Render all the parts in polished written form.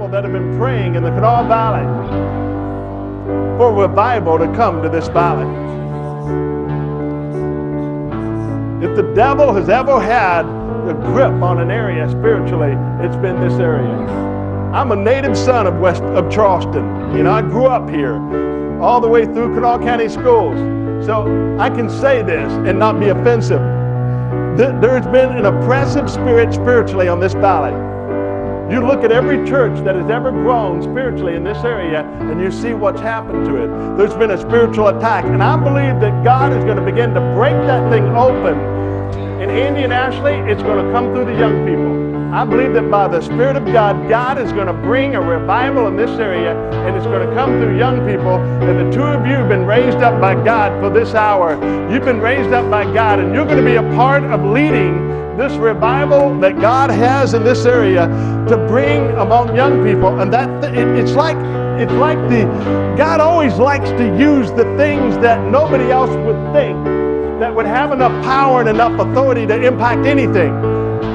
people that have been praying in the Kanawha Valley for revival to come to this valley. If the devil has ever had a grip on an area spiritually, it's been this area. I'm a native son of Charleston. You know, I grew up here all the way through Kanawha County schools. So I can say this and not be offensive. There's been an oppressive spirit spiritually on this valley. You look at every church that has ever grown spiritually in this area and you see what's happened to it. There's been a spiritual attack, and I believe that God is going to begin to break that thing open. In Andy and Ashley, it's going to come through the young people. I believe that by the Spirit of God, God is going to bring a revival in this area, and it's going to come through young people. And the two of you have been raised up by God for this hour. You've been raised up by God, and you're going to be a part of leading this revival that God has in this area to bring among young people. And it's like God always likes to use the things that nobody else would think that would have enough power and enough authority to impact anything,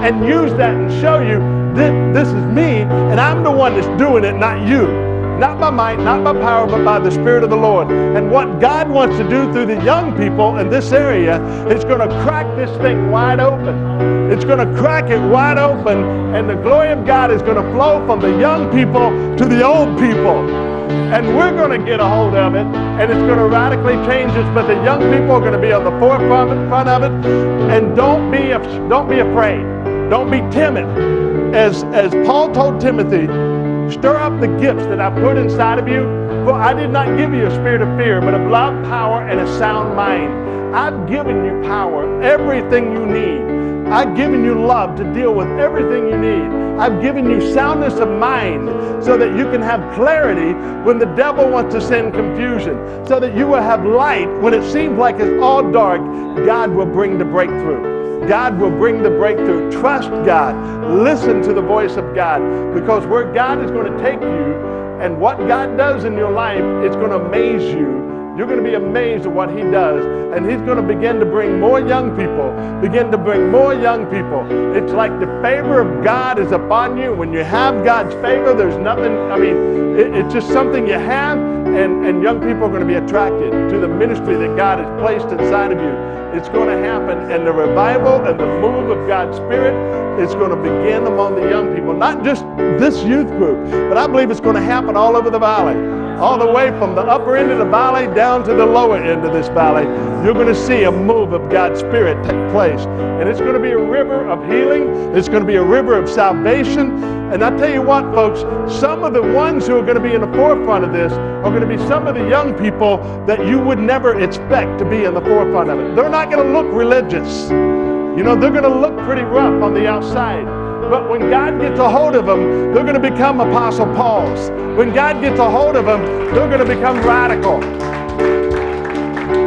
and use that and show you this is me, and I'm the one that's doing it, not you. Not by might, not by power, but by the Spirit of the Lord. And what God wants to do through the young people in this area is going to crack this thing wide open. It's going to crack it wide open, and the glory of God is going to flow from the young people to the old people. And we're going to get a hold of it, and it's going to radically change us. But the young people are going to be on the forefront of it. And don't be afraid. Don't be timid. As Paul told Timothy, stir up the gifts that I put inside of you. For I did not give you a spirit of fear, but of love, power, and a sound mind. I've given you power, everything you need. I've given you love to deal with everything you need. I've given you soundness of mind so that you can have clarity when the devil wants to send confusion, so that you will have light when it seems like it's all dark. God will bring the breakthrough. God will bring the breakthrough. Trust God. Listen to the voice of God, because where God is going to take you and what God does in your life, it's going to amaze you. You're going to be amazed at what he does. And he's going to begin to bring more young people. It's like the favor of God is upon you. When you have God's favor, there's nothing, it's just something you have, and young people are going to be attracted to the ministry that God has placed inside of you. It's going to happen, and the revival and the move of God's Spirit is going to begin among the young people. Not just this youth group, but I believe it's going to happen all over the valley. All the way from the upper end of the valley down to the lower end of this valley, you're going to see a move of God's Spirit take place. And it's going to be a river of healing. It's going to be a river of salvation. And I tell you what, folks, some of the ones who are going to be in the forefront of this are going to be some of the young people that you would never expect to be in the forefront of it. They're not going to look religious. You know, they're going to look pretty rough on the outside. But when God gets a hold of them, they're going to become Apostle Pauls. When God gets a hold of them, they're going to become radical.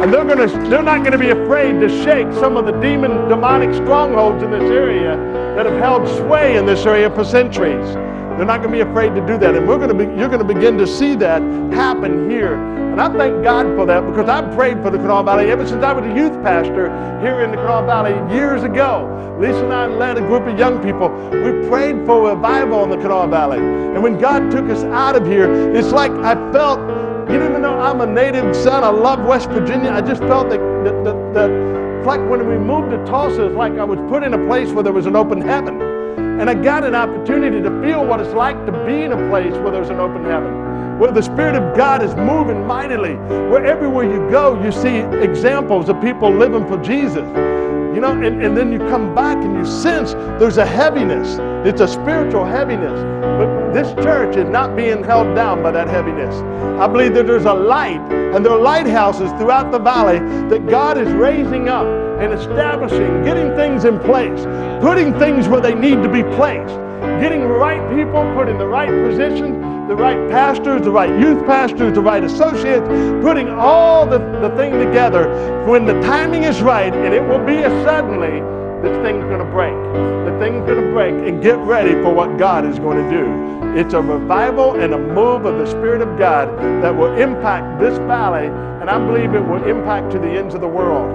And they're not going to be afraid to shake some of the demonic strongholds in this area that have held sway in this area for centuries. They're not going to be afraid to do that. And you're going to begin to see that happen here. And I thank God for that, because I've prayed for the Kanawha Valley ever since I was a youth pastor here in the Kanawha Valley years ago. Lisa and I led a group of young people. We prayed for revival in the Kanawha Valley. And when God took us out of here, it's like I felt, even though I'm a native son, I love West Virginia, I just felt that it's like when we moved to Tulsa, it's like I was put in a place where there was an open heaven. And I got an opportunity to feel what it's like to be in a place where there's an open heaven, where the Spirit of God is moving mightily, where everywhere you go, you see examples of people living for Jesus. You know, and then you come back and you sense there's a heaviness. It's a spiritual heaviness. But this church is not being held down by that heaviness. I believe that there's a light, and there are lighthouses throughout the valley that God is raising up and establishing, getting things in place, putting things where they need to be placed, getting the right people put in the right position, the right pastors, the right youth pastors, the right associates, putting all the thing together when the timing is right, and it will be a suddenly, this thing's going to break. The thing's going to break, and get ready for what God is going to do. It's a revival and a move of the Spirit of God that will impact this valley, and I believe it will impact to the ends of the world.